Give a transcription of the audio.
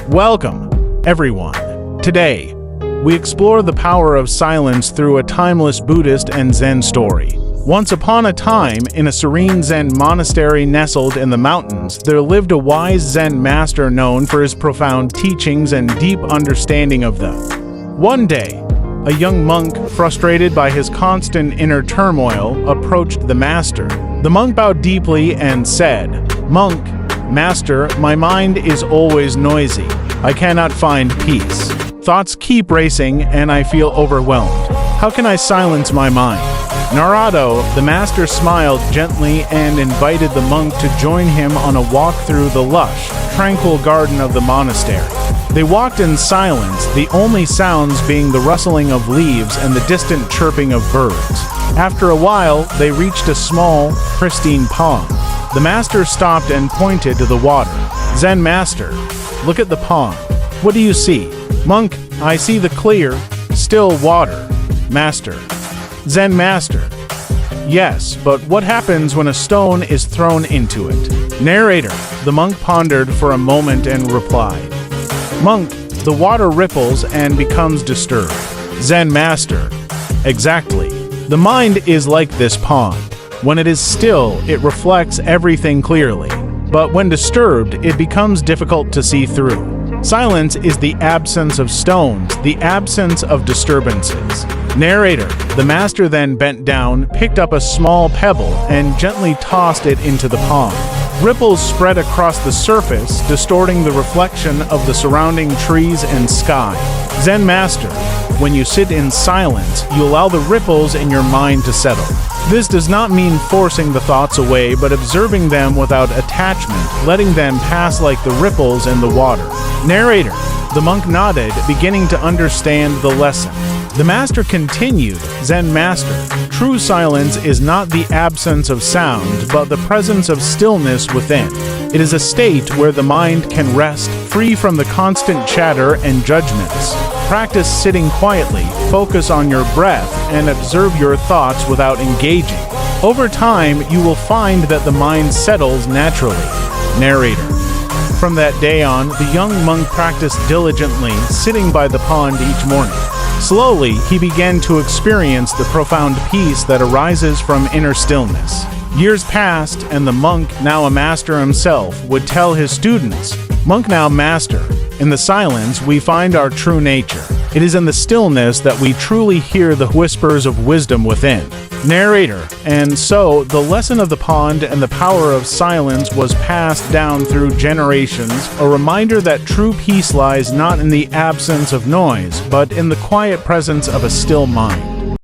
Welcome, everyone. Today, we explore the power of silence through a timeless Buddhist and Zen story. Once upon a time, in a serene Zen monastery nestled in the mountains, there lived a wise Zen master known for his profound teachings and deep understanding of them. One day, a young monk, frustrated by his constant inner turmoil, approached the master. The monk bowed deeply and said, "Monk, Master, my mind is always noisy. I cannot find peace. Thoughts keep racing and I feel overwhelmed. How can I silence my mind?" Narado, the master, smiled gently and invited the monk to join him on a walk through the lush, tranquil garden of the monastery. They walked in silence, the only sounds being the rustling of leaves and the distant chirping of birds. After a while, they reached a small, pristine pond. The master stopped and pointed to the water. "Zen master, look at the pond. What do you see?" "Monk, I see the clear, still water." "Master." "Zen master, yes, but what happens when a stone is thrown into it?" Narrator, the monk pondered for a moment and replied, "Monk, the water ripples and becomes disturbed." "Zen master, exactly. The mind is like this pond. When it is still, it reflects everything clearly. But when disturbed, it becomes difficult to see through. Silence is the absence of stones, the absence of disturbances." Narrator, the master then bent down, picked up a small pebble, and gently tossed it into the pond. Ripples spread across the surface, distorting the reflection of the surrounding trees and sky. "Zen master, when you sit in silence, you allow the ripples in your mind to settle. This does not mean forcing the thoughts away, but observing them without attachment, letting them pass like the ripples in the water." Narrator, the monk nodded, beginning to understand the lesson. The master continued, "Zen master, true silence is not the absence of sound, but the presence of stillness within. It is a state where the mind can rest, free from the constant chatter and judgments. Practice sitting quietly, focus on your breath, and observe your thoughts without engaging. Over time, you will find that the mind settles naturally." Narrator. From that day on, the young monk practiced diligently, sitting by the pond each morning. Slowly, he began to experience the profound peace that arises from inner stillness. Years passed, and the monk, now a master himself, would tell his students, "Monk, now master, in the silence we find our true nature. It is in the stillness that we truly hear the whispers of wisdom within." Narrator, and so the lesson of the pond and the power of silence was passed down through generations, a reminder that true peace lies not in the absence of noise, but in the quiet presence of a still mind.